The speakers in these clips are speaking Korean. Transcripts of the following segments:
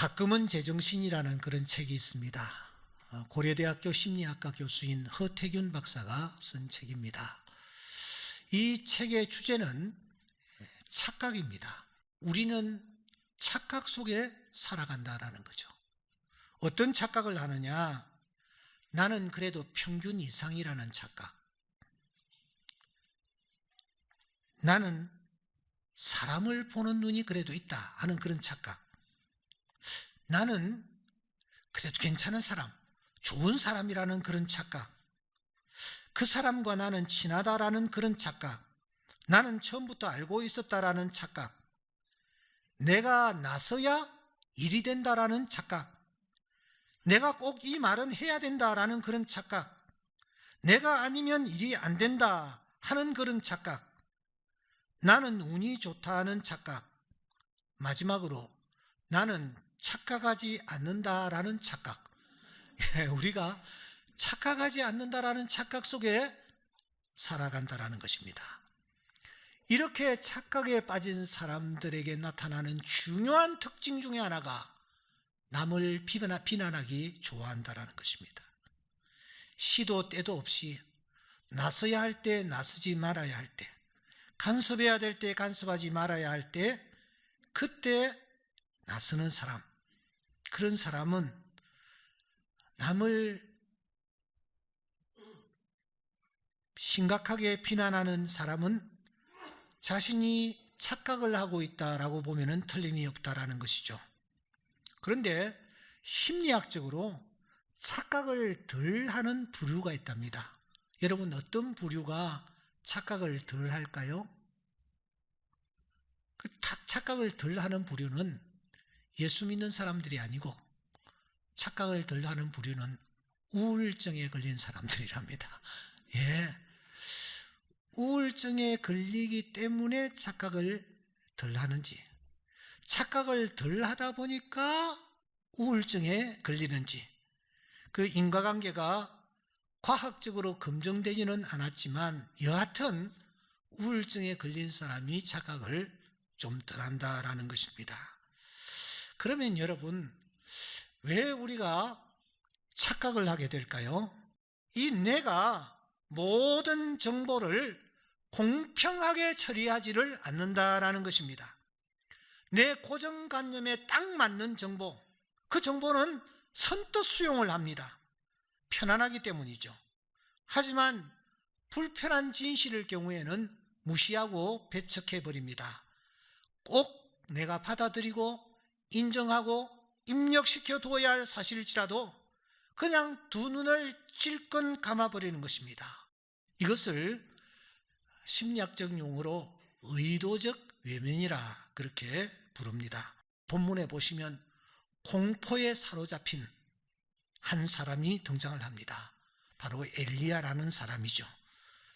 가끔은 제정신이라는 그런 책이 있습니다. 고려대학교 심리학과 교수인 허태균 박사가 쓴 책입니다. 이 책의 주제는 착각입니다. 우리는 착각 속에 살아간다라는 거죠. 어떤 착각을 하느냐? 나는 그래도 평균 이상이라는 착각. 나는 사람을 보는 눈이 그래도 있다 하는 그런 착각. 나는 그래도 괜찮은 사람, 좋은 사람이라는 그런 착각. 그 사람과 나는 친하다라는 그런 착각. 나는 처음부터 알고 있었다라는 착각. 내가 나서야 일이 된다라는 착각. 내가 꼭 이 말은 해야 된다라는 그런 착각. 내가 아니면 일이 안 된다 하는 그런 착각. 나는 운이 좋다 하는 착각. 마지막으로 나는 착각하지 않는다라는 착각. 우리가 착각하지 않는다라는 착각 속에 살아간다라는 것입니다. 이렇게 착각에 빠진 사람들에게 나타나는 중요한 특징 중에 하나가 남을 비난하기 좋아한다라는 것입니다. 시도 때도 없이 나서야 할 때 나서지 말아야 할 때, 간섭해야 될 때 간섭하지 말아야 할 때 그때 나서는 사람. 그런 사람은 남을 심각하게 비난하는 사람은 자신이 착각을 하고 있다라고 보면은 틀림이 없다라는 것이죠. 그런데 심리학적으로 착각을 덜 하는 부류가 있답니다. 여러분, 어떤 부류가 착각을 덜 할까요? 그 착각을 덜 하는 부류는 예수 믿는 사람들이 아니고 착각을 덜 하는 부류는 우울증에 걸린 사람들이랍니다. 예. 우울증에 걸리기 때문에 착각을 덜 하는지, 착각을 덜 하다 보니까 우울증에 걸리는지, 그 인과관계가 과학적으로 검증되지는 않았지만 여하튼 우울증에 걸린 사람이 착각을 좀 덜 한다라는 것입니다. 그러면 여러분, 왜 우리가 착각을 하게 될까요? 이 내가 모든 정보를 공평하게 처리하지를 않는다라는 것입니다. 내 고정관념에 딱 맞는 정보, 그 정보는 선뜻 수용을 합니다. 편안하기 때문이죠. 하지만 불편한 진실일 경우에는 무시하고 배척해버립니다. 꼭 내가 받아들이고 인정하고 입력시켜 두어야 할 사실일지라도 그냥 두 눈을 질끈 감아버리는 것입니다. 이것을 심리학적 용어로 의도적 외면이라 그렇게 부릅니다. 본문에 보시면 공포에 사로잡힌 한 사람이 등장을 합니다. 바로 엘리야라는 사람이죠.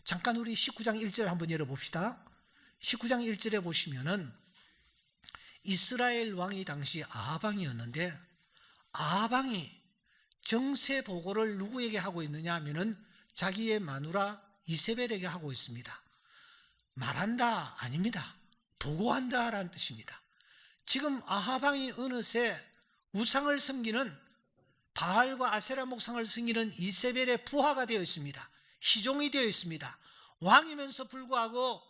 잠깐 우리 19장 1절 한번 열어봅시다. 19장 1절에 보시면은 이스라엘 왕이 당시 아하방이었는데, 아하방이 정세 보고를 누구에게 하고 있느냐 하면은 자기의 마누라 이세벨에게 하고 있습니다. 말한다 아닙니다. 보고한다 라는 뜻입니다. 지금 아하방이 어느새 우상을 섬기는, 바알과 아세라 목상을 섬기는 이세벨의 부하가 되어 있습니다. 시종이 되어 있습니다. 왕이면서 불구하고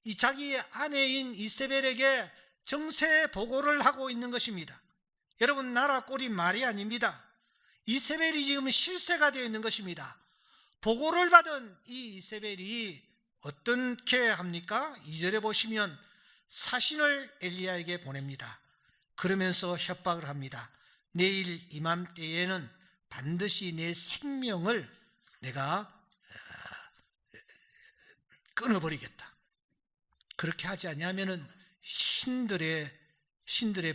이 자기의 아내인 이세벨에게 정세 보고를 하고 있는 것입니다. 여러분, 나라 꼴이 말이 아닙니다. 이세벨이 지금 실세가 되어 있는 것입니다. 보고를 받은 이 이세벨이 어떻게 합니까? 2절에 보시면 사신을 엘리야에게 보냅니다. 그러면서 협박을 합니다. 내일 이맘때에는 반드시 내 생명을 내가 끊어버리겠다. 그렇게 하지 않으면은 신들의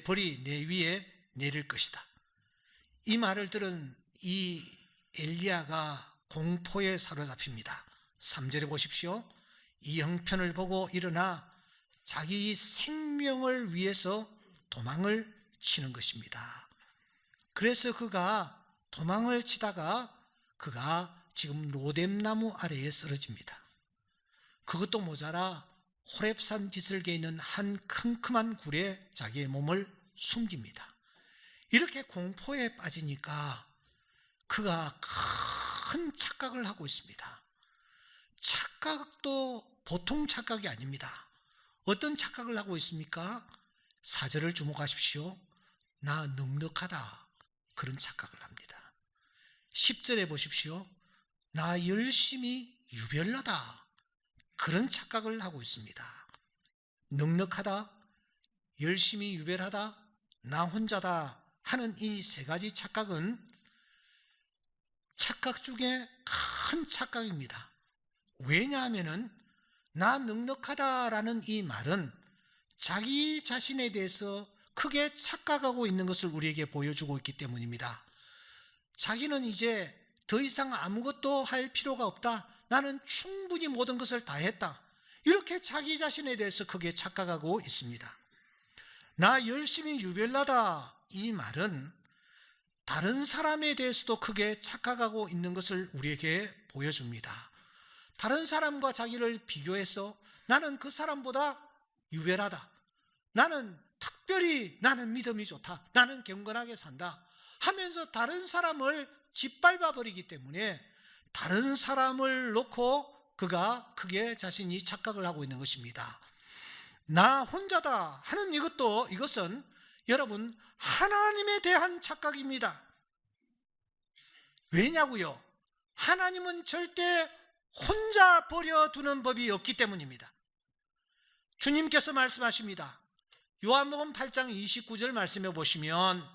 벌이 내 위에 내릴 것이다. 이 말을 들은 이 엘리야가 공포에 사로잡힙니다. 3절에 보십시오. 이 형편을 보고 일어나 자기 생명을 위해서 도망을 치는 것입니다. 그래서 그가 도망을 치다가 그가 지금 로뎀나무 아래에 쓰러집니다. 그것도 모자라 호렙산 지슬개에 있는 한 큼큼한 굴에 자기의 몸을 숨깁니다. 이렇게 공포에 빠지니까 그가 큰 착각을 하고 있습니다. 착각도 보통 착각이 아닙니다. 어떤 착각을 하고 있습니까? 4절을 주목하십시오. 나 넉넉하다. 그런 착각을 합니다. 10절에 보십시오. 나 열심히 유별나다. 그런 착각을 하고 있습니다. 넉넉하다, 열심히 유별하다, 나 혼자다 하는 이 세 가지 착각은 착각 중에 큰 착각입니다. 왜냐하면 나 넉넉하다라는 이 말은 자기 자신에 대해서 크게 착각하고 있는 것을 우리에게 보여주고 있기 때문입니다. 자기는 이제 더 이상 아무것도 할 필요가 없다. 나는 충분히 모든 것을 다 했다. 이렇게 자기 자신에 대해서 크게 착각하고 있습니다. 나 열심히 유별나다 이 말은 다른 사람에 대해서도 크게 착각하고 있는 것을 우리에게 보여줍니다. 다른 사람과 자기를 비교해서 나는 그 사람보다 유별하다. 나는 특별히 나는 믿음이 좋다. 나는 경건하게 산다. 하면서 다른 사람을 짓밟아 버리기 때문에 다른 사람을 놓고 그가 크게 자신이 착각을 하고 있는 것입니다. 나 혼자다 하는 이것은 여러분 하나님에 대한 착각입니다. 왜냐고요? 하나님은 절대 혼자 버려두는 법이 없기 때문입니다. 주님께서 말씀하십니다. 요한복음 8장 29절 말씀해 보시면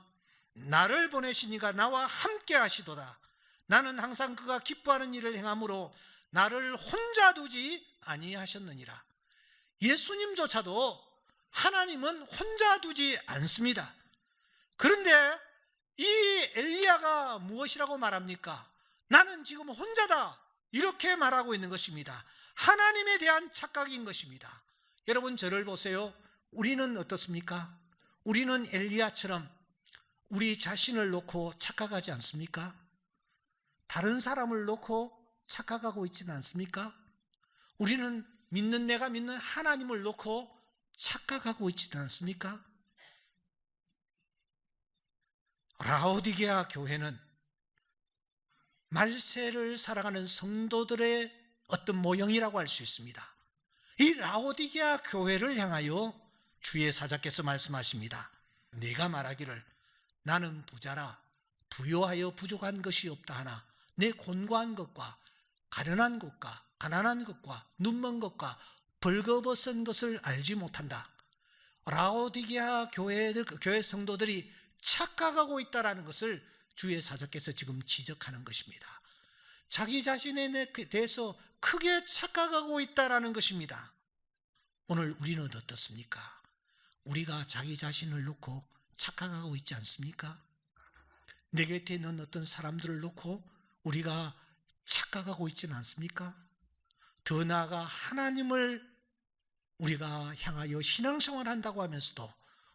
나를 보내신 이가 나와 함께 하시도다. 나는 항상 그가 기뻐하는 일을 행함으로 나를 혼자 두지 아니하셨느니라. 예수님조차도 하나님은 혼자 두지 않습니다. 그런데 이 엘리야가 무엇이라고 말합니까? 나는 지금 혼자다. 이렇게 말하고 있는 것입니다. 하나님에 대한 착각인 것입니다. 여러분 저를 보세요. 우리는 어떻습니까? 우리는 엘리야처럼 우리 자신을 놓고 착각하지 않습니까? 다른 사람을 놓고 착각하고 있지는 않습니까? 우리는 내가 믿는 하나님을 놓고 착각하고 있지는 않습니까? 라오디게아 교회는 말세를 살아가는 성도들의 어떤 모형이라고 할 수 있습니다. 이 라오디게아 교회를 향하여 주의 사자께서 말씀하십니다. 내가 말하기를 나는 부자라 부요하여 부족한 것이 없다 하나 내 곤고한 것과 가련한 것과 가난한 것과 눈먼 것과 벌거벗은 것을 알지 못한다. 라오디게아 교회 성도들이 착각하고 있다는 것을 주의 사자께서 지금 지적하는 것입니다. 자기 자신에 대해서 크게 착각하고 있다는 것입니다. 오늘 우리는 어떻습니까? 우리가 자기 자신을 놓고 착각하고 있지 않습니까? 내 곁에 있는 어떤 사람들을 놓고 우리가 착각하고 있지는 않습니까? 더 나아가 하나님을 우리가 향하여 신앙생활을 한다고 하면서도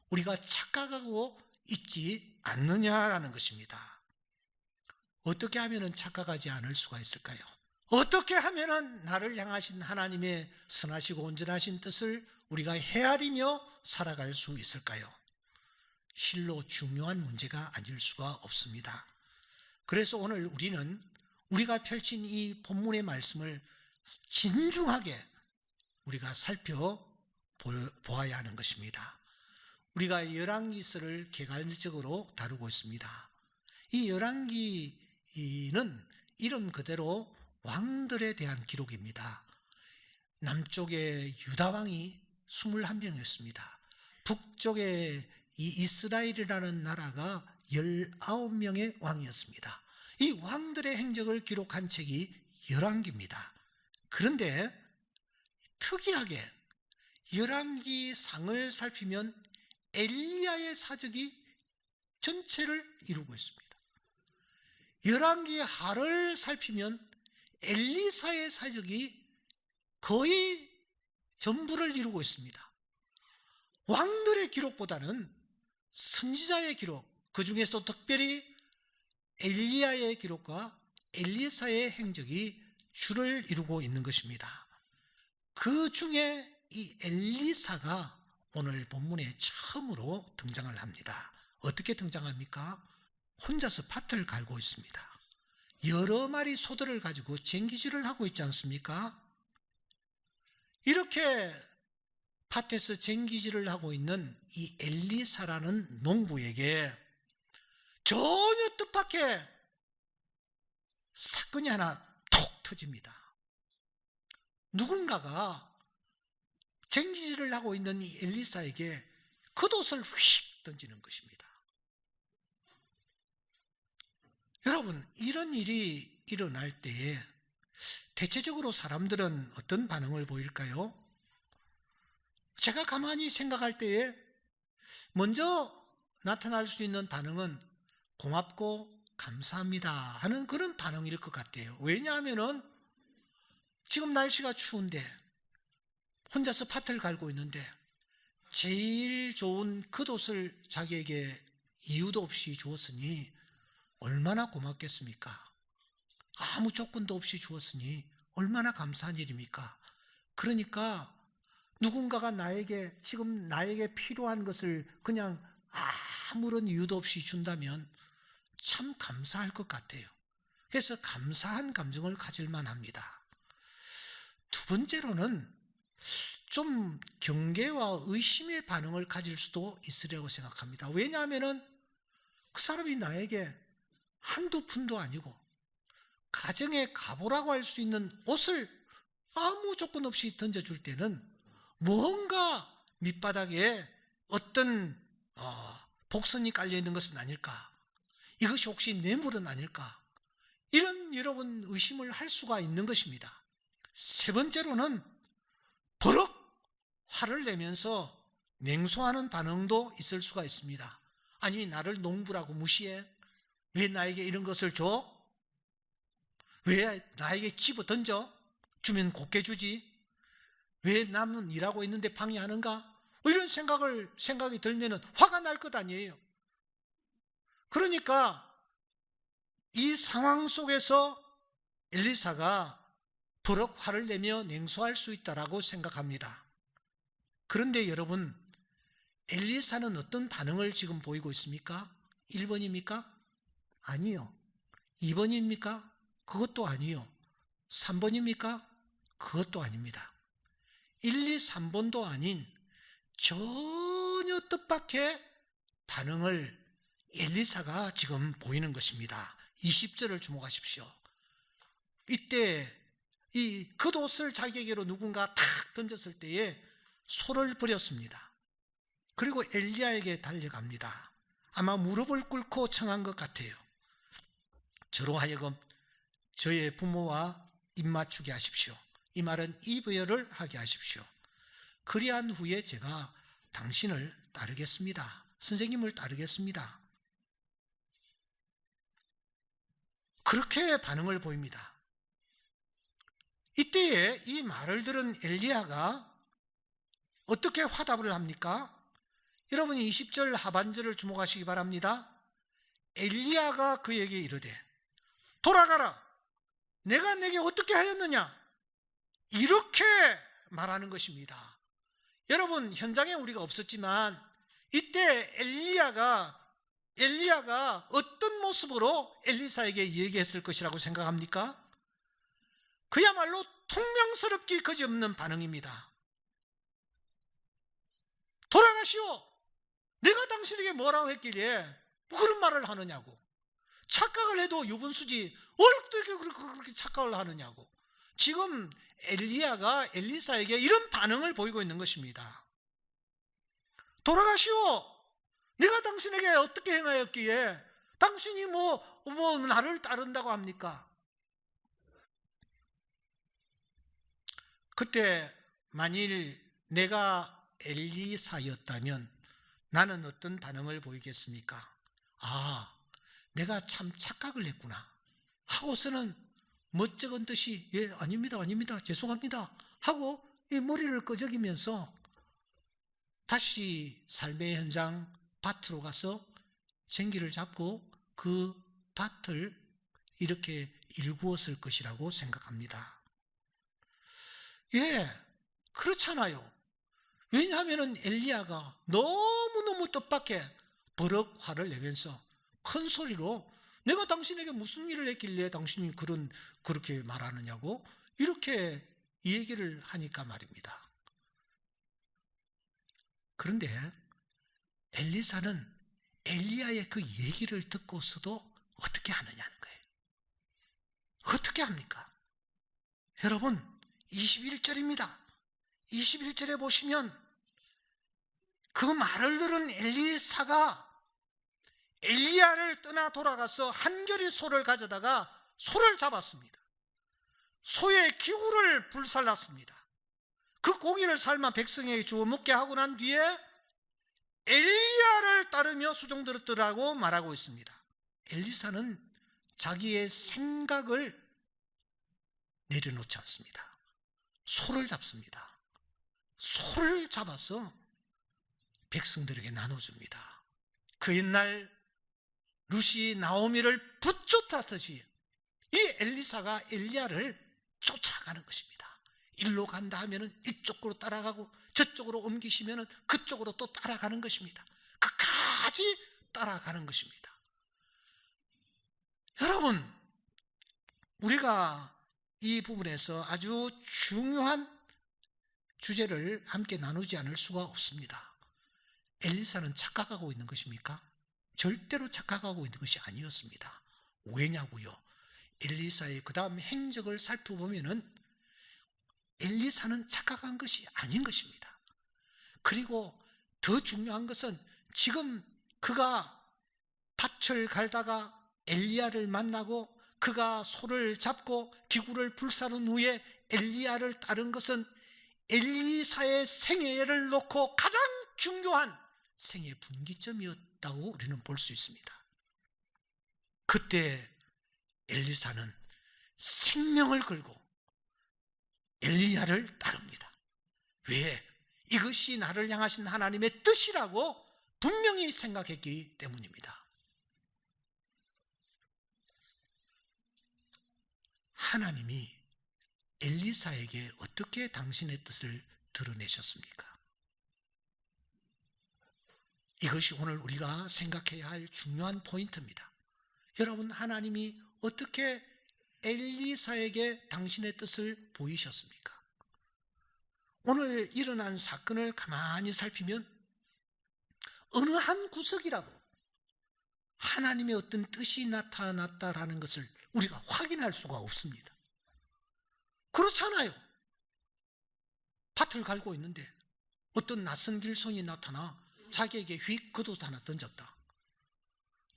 우리가 착각하고 있지 않느냐라는 것입니다. 어떻게 하면 착각하지 않을 수가 있을까요? 어떻게 하면 나를 향하신 하나님의 선하시고 온전하신 뜻을 우리가 헤아리며 살아갈 수 있을까요? 실로 중요한 문제가 아닐 수가 없습니다. 그래서 오늘 우리는 우리가 펼친 이 본문의 말씀을 진중하게 우리가 살펴보아야 하는 것입니다. 우리가 열왕기서를 개괄적으로 다루고 있습니다. 이 열왕기는 이름 그대로 왕들에 대한 기록입니다. 남쪽에 유다왕이 21명이었습니다. 북쪽에 이 이스라엘이라는 나라가 19명의 왕이었습니다. 이 왕들의 행적을 기록한 책이 열왕기입니다. 그런데 특이하게 열왕기상을 살피면 엘리야의 사적이 전체를 이루고 있습니다. 열왕기 하를 살피면 엘리사의 사적이 거의 전부를 이루고 있습니다. 왕들의 기록보다는 선지자의 기록, 그 중에서 특별히 엘리야의 기록과 엘리사의 행적이 주를 이루고 있는 것입니다. 그 중에 이 엘리사가 오늘 본문에 처음으로 등장을 합니다. 어떻게 등장합니까? 혼자서 밭을 갈고 있습니다. 여러 마리 소들을 가지고 쟁기질을 하고 있지 않습니까? 이렇게 밭에서 쟁기질을 하고 있는 이 엘리사라는 농부에게 전혀 뜻밖의 사건이 하나 톡 터집니다. 누군가가 쟁기질을 하고 있는 이 엘리사에게 겉옷을 휙 던지는 것입니다. 여러분, 이런 일이 일어날 때에 대체적으로 사람들은 어떤 반응을 보일까요? 제가 가만히 생각할 때에 먼저 나타날 수 있는 반응은 고맙고 감사합니다 하는 그런 반응일 것 같아요. 왜냐하면 지금 날씨가 추운데 혼자서 밭을 갈고 있는데 제일 좋은 겉옷을 자기에게 이유도 없이 주었으니 얼마나 고맙겠습니까? 아무 조건도 없이 주었으니 얼마나 감사한 일입니까? 그러니까 누군가가 지금 나에게 필요한 것을 그냥 아무런 이유도 없이 준다면 참 감사할 것 같아요. 그래서 감사한 감정을 가질만 합니다. 두 번째로는 좀 경계와 의심의 반응을 가질 수도 있으려고 생각합니다. 왜냐하면 그 사람이 나에게 한두 푼도 아니고 가정의 가보라고 할 수 있는 옷을 아무 조건 없이 던져줄 때는 뭔가 밑바닥에 어떤 복선이 깔려있는 것은 아닐까? 이것이 혹시 뇌물은 아닐까? 이런 여러분 의심을 할 수가 있는 것입니다. 세 번째로는 버럭 화를 내면서 냉소하는 반응도 있을 수가 있습니다. 아니, 나를 농부라고 무시해? 왜 나에게 이런 것을 줘? 왜 나에게 집어 던져? 주면 곱게 주지? 왜 남은 일하고 있는데 방해하는가? 이런 생각이 들면 화가 날 것 아니에요. 그러니까 이 상황 속에서 엘리사가 버럭 화를 내며 냉소할 수 있다라고 생각합니다. 그런데 여러분, 엘리사는 어떤 반응을 지금 보이고 있습니까? 1번입니까? 아니요. 2번입니까? 그것도 아니요. 3번입니까? 그것도 아닙니다. 1, 2, 3번도 아닌 전혀 뜻밖의 반응을 엘리사가 지금 보이는 것입니다. 20절을 주목하십시오. 이때 이 겉옷을 자기에게로 누군가 탁 던졌을 때에 소를 버렸습니다. 그리고 엘리야에게 달려갑니다. 아마 무릎을 꿇고 청한 것 같아요. 저로 하여금 저의 부모와 입맞추게 하십시오. 이 말은 이부여를 하게 하십시오. 그리한 후에 제가 당신을 따르겠습니다. 선생님을 따르겠습니다. 그렇게 반응을 보입니다. 이때에 이 말을 들은 엘리야가 어떻게 화답을 합니까? 여러분이 20절 하반절을 주목하시기 바랍니다. 엘리야가 그에게 이르되 돌아가라. 내가 내게 어떻게 하였느냐? 이렇게 말하는 것입니다. 여러분, 현장에 우리가 없었지만 이때 엘리야가 어떤 모습으로 엘리사에게 얘기했을 것이라고 생각합니까? 그야말로 통명스럽기 그지없는 반응입니다. 돌아가시오. 내가 당신에게 뭐라고 했길래 그런 말을 하느냐고. 착각을 해도 유분수지 어떻게 그렇게 착각을 하느냐고. 지금 엘리야가 엘리사에게 이런 반응을 보이고 있는 것입니다. 돌아가시오. 내가 당신에게 어떻게 행하였기에 당신이 나를 따른다고 합니까? 그때 만일 내가 엘리사였다면 나는 어떤 반응을 보이겠습니까? 아, 내가 참 착각을 했구나 하고서는 멋쩍은 듯이 예, 아닙니다, 죄송합니다 하고 이 머리를 끄적이면서 다시 삶의 현장 밭으로 가서 쟁기를 잡고 그 밭을 이렇게 일구었을 것이라고 생각합니다. 예, 그렇잖아요. 왜냐하면 엘리야가 너무너무 뜻밖의 버럭 화를 내면서 큰 소리로 내가 당신에게 무슨 일을 했길래 당신이 그렇게 말하느냐고 이렇게 얘기를 하니까 말입니다. 그런데 엘리사는 엘리야의 그 얘기를 듣고서도 어떻게 하느냐는 거예요. 어떻게 합니까? 여러분 21절입니다. 21절에 보시면 그 말을 들은 엘리사가 엘리야를 떠나 돌아가서 한 겨리 소를 가져다가 소를 잡았습니다. 소의 기구를 불살랐습니다. 그 고기를 삶아 백성에게 주어 먹게 하고 난 뒤에 엘리야를 따르며 수종 들었더라고 말하고 있습니다. 엘리사는 자기의 생각을 내려놓지 않습니다. 소를 잡습니다. 소를 잡아서 백성들에게 나눠줍니다. 그 옛날 루시 나오미를 붙쫓았듯이 이 엘리사가 엘리야를 쫓아가는 것입니다. 일로 간다 하면은 이쪽으로 따라가고 저쪽으로 옮기시면은 그쪽으로 또 따라가는 것입니다. 끝까지 따라가는 것입니다. 여러분, 우리가 이 부분에서 아주 중요한 주제를 함께 나누지 않을 수가 없습니다. 엘리사는 착각하고 있는 것입니까? 절대로 착각하고 있는 것이 아니었습니다. 왜냐고요? 엘리사의 그 다음 행적을 살펴보면은 엘리사는 착각한 것이 아닌 것입니다. 그리고 더 중요한 것은 지금 그가 밭을 갈다가 엘리야를 만나고 그가 소를 잡고 기구를 불사른 후에 엘리야를 따른 것은 엘리사의 생애를 놓고 가장 중요한 생애 분기점이었다고 우리는 볼 수 있습니다. 그때 엘리사는 생명을 걸고 엘리야를 따릅니다. 왜? 이것이 나를 향하신 하나님의 뜻이라고 분명히 생각했기 때문입니다. 하나님이 엘리사에게 어떻게 당신의 뜻을 드러내셨습니까? 이것이 오늘 우리가 생각해야 할 중요한 포인트입니다. 여러분, 하나님이 어떻게 엘리사에게 당신의 뜻을 보이셨습니까? 오늘 일어난 사건을 가만히 살피면 어느 한 구석이라도 하나님의 어떤 뜻이 나타났다라는 것을 우리가 확인할 수가 없습니다. 그렇잖아요. 밭을 갈고 있는데 어떤 낯선 길손이 나타나 자기에게 휙 겉옷 하나 던졌다.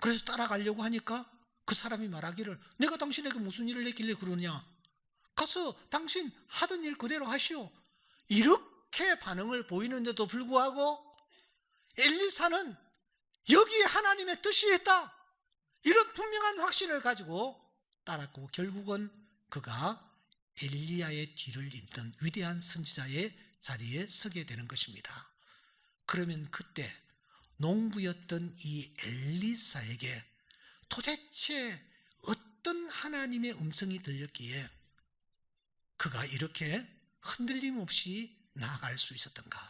그래서 따라가려고 하니까 그 사람이 말하기를 내가 당신에게 무슨 일을 했길래 그러냐? 가서 당신 하던 일 그대로 하시오. 이렇게 반응을 보이는데도 불구하고 엘리사는 여기에 하나님의 뜻이 있다, 이런 분명한 확신을 가지고 따랐고 결국은 그가 엘리야의 뒤를 잇는 위대한 선지자의 자리에 서게 되는 것입니다. 그러면 그때 농부였던 이 엘리사에게 도대체 어떤 하나님의 음성이 들렸기에 그가 이렇게 흔들림 없이 나아갈 수 있었던가?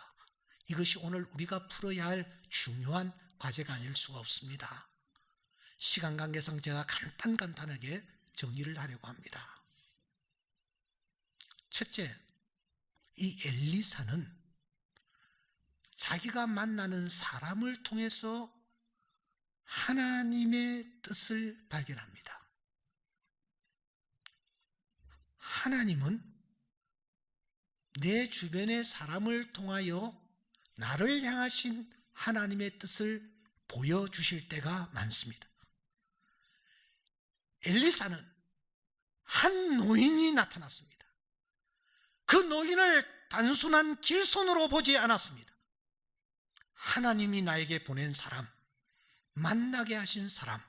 이것이 오늘 우리가 풀어야 할 중요한 과제가 아닐 수가 없습니다. 시간 관계상 제가 간단하게 정리를 하려고 합니다. 첫째, 이 엘리사는 자기가 만나는 사람을 통해서 하나님의 뜻을 발견합니다. 하나님은 내 주변의 사람을 통하여 나를 향하신 하나님의 뜻을 보여주실 때가 많습니다. 엘리사는 한 노인이 나타났습니다. 그 노인을 단순한 길손으로 보지 않았습니다. 하나님이 나에게 보낸 사람, 만나게 하신 사람,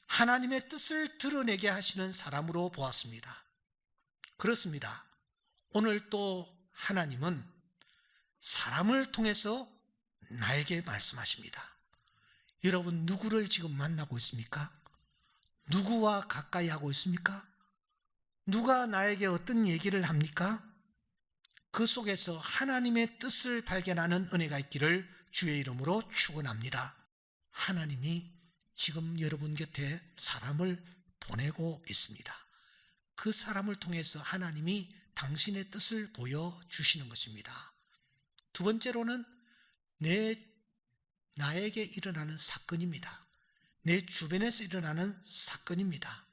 하나님의 뜻을 드러내게 하시는 사람으로 보았습니다. 그렇습니다. 오늘 또 하나님은 사람을 통해서 나에게 말씀하십니다. 여러분, 누구를 지금 만나고 있습니까? 누구와 가까이 하고 있습니까? 누가 나에게 어떤 얘기를 합니까? 그 속에서 하나님의 뜻을 발견하는 은혜가 있기를 주의 이름으로 축원합니다. 하나님이 지금 여러분 곁에 사람을 보내고 있습니다. 그 사람을 통해서 하나님이 당신의 뜻을 보여주시는 것입니다. 두 번째로는 나에게 일어나는 사건입니다. 내 주변에서 일어나는 사건입니다.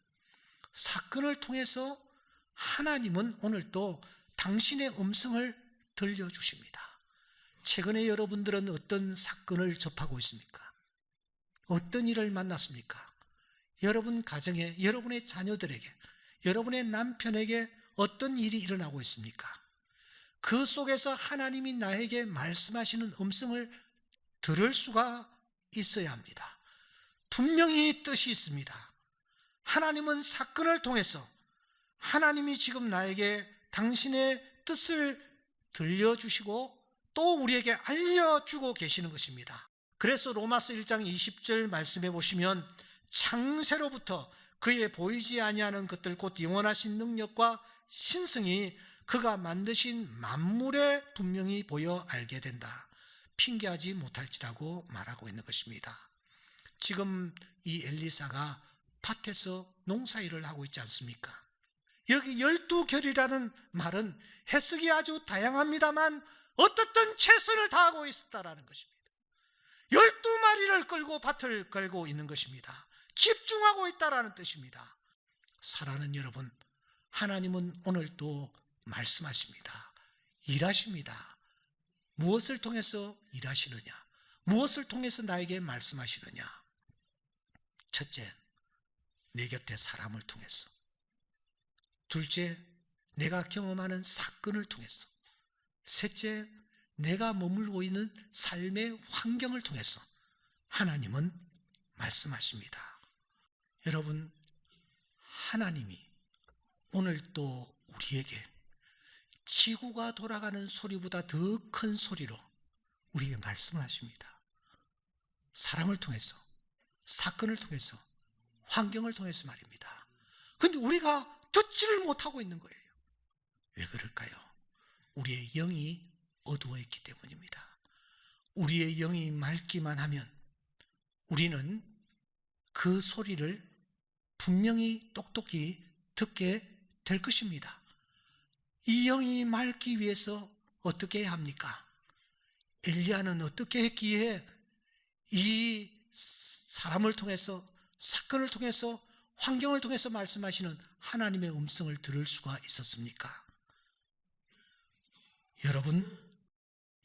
사건을 통해서 하나님은 오늘도 당신의 음성을 들려주십니다. 최근에 여러분들은 어떤 사건을 접하고 있습니까? 어떤 일을 만났습니까? 여러분 가정에, 여러분의 자녀들에게, 여러분의 남편에게 어떤 일이 일어나고 있습니까? 그 속에서 하나님이 나에게 말씀하시는 음성을 들을 수가 있어야 합니다. 분명히 뜻이 있습니다. 하나님은 사건을 통해서 하나님이 지금 나에게 당신의 뜻을 들려주시고 또 우리에게 알려주고 계시는 것입니다. 그래서 로마서 1장 20절 말씀해 보시면 창세로부터 그의 보이지 아니하는 것들 곧 영원하신 능력과 신성이 그가 만드신 만물에 분명히 보여 알게 된다. 핑계하지 못할지라고 말하고 있는 것입니다. 지금 이 엘리사가 밭에서 농사일을 하고 있지 않습니까? 여기 12결이라는 말은 해석이 아주 다양합니다만 어떻든 최선을 다하고 있었다라는 것입니다. 12마리를 끌고 밭을 끌고 있는 것입니다. 집중하고 있다라는 뜻입니다. 사랑하는 여러분, 하나님은 오늘도 말씀하십니다. 일하십니다. 무엇을 통해서 일하시느냐? 무엇을 통해서 나에게 말씀하시느냐? 첫째, 내 곁에 사람을 통해서. 둘째, 내가 경험하는 사건을 통해서. 셋째, 내가 머물고 있는 삶의 환경을 통해서 하나님은 말씀하십니다. 여러분, 하나님이 오늘 또 우리에게 지구가 돌아가는 소리보다 더 큰 소리로 우리에게 말씀을 하십니다. 사람을 통해서, 사건을 통해서, 환경을 통해서 말입니다. 그런데 우리가 듣지를 못하고 있는 거예요. 왜 그럴까요? 우리의 영이 어두워 있기 때문입니다. 우리의 영이 맑기만 하면 우리는 그 소리를 분명히 똑똑히 듣게 될 것입니다. 이 영이 맑기 위해서 어떻게 해야 합니까? 엘리야는 어떻게 했기에 이 사람을 통해서, 사건을 통해서, 환경을 통해서 말씀하시는 하나님의 음성을 들을 수가 있었습니까? 여러분,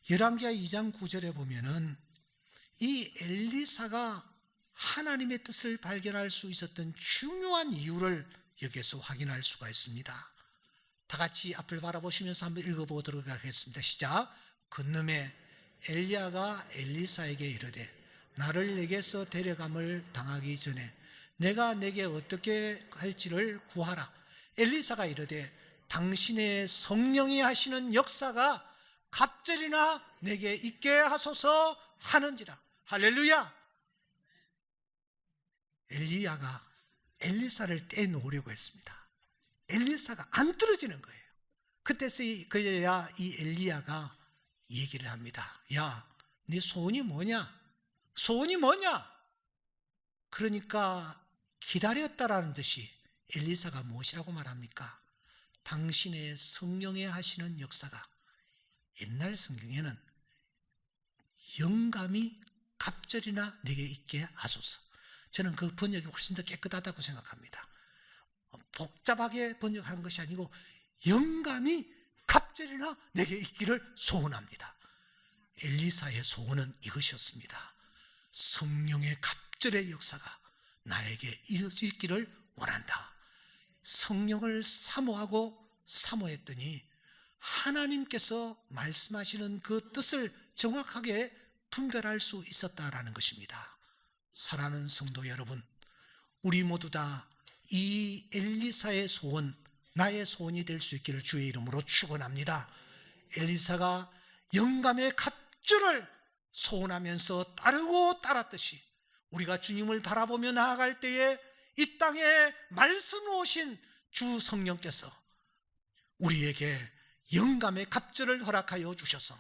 열왕기하 2장 9절에 보면은 이 엘리사가 하나님의 뜻을 발견할 수 있었던 중요한 이유를 여기에서 확인할 수가 있습니다. 다 같이 앞을 바라보시면서 한번 읽어보도록 하겠습니다. 시작. 그놈의 엘리야가 엘리사에게 이르되 나를 내게서 데려감을 당하기 전에 내가 내게 어떻게 할지를 구하라. 엘리사가 이르되 당신의 성령이 하시는 역사가 갑절이나 내게 있게 하소서 하는지라. 할렐루야. 엘리야가 엘리사를 떼놓으려고 했습니다. 엘리사가 안 떨어지는 거예요. 그때야 이 엘리야가 얘기를 합니다. 야, 네 소원이 뭐냐? 소원이 뭐냐? 그러니까 기다렸다라는 듯이 엘리사가 무엇이라고 말합니까? 당신의 성령에 하시는 역사가, 옛날 성경에는 영감이 갑절이나 내게 있게 하소서. 저는 그 번역이 훨씬 더 깨끗하다고 생각합니다. 복잡하게 번역한 것이 아니고 영감이 갑절이나 내게 있기를 소원합니다. 엘리사의 소원은 이것이었습니다. 성령의 갑절의 역사가 나에게 있기를 원한다. 성령을 사모하고 사모했더니 하나님께서 말씀하시는 그 뜻을 정확하게 분별할 수 있었다라는 것입니다. 사랑하는 성도 여러분, 우리 모두 다 이 엘리사의 소원, 나의 소원이 될 수 있기를 주의 이름으로 축원합니다. 엘리사가 영감의 갑절을 소원하면서 따르고 따랐듯이 우리가 주님을 바라보며 나아갈 때에 이 땅에 말씀 오신 주 성령께서 우리에게 영감의 갑절을 허락하여 주셔서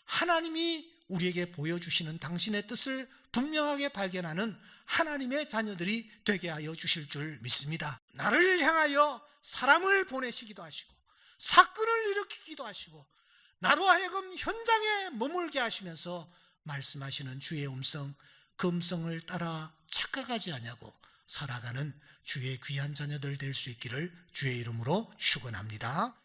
하나님이 우리에게 보여주시는 당신의 뜻을 분명하게 발견하는 하나님의 자녀들이 되게 하여 주실 줄 믿습니다. 나를 향하여 사람을 보내시기도 하시고 사건을 일으키기도 하시고 나로 하여금 현장에 머물게 하시면서 말씀하시는 주의 음성, 그 음성을 따라 착각하지 아니하고 살아가는 주의 귀한 자녀들 될 수 있기를 주의 이름으로 축원합니다.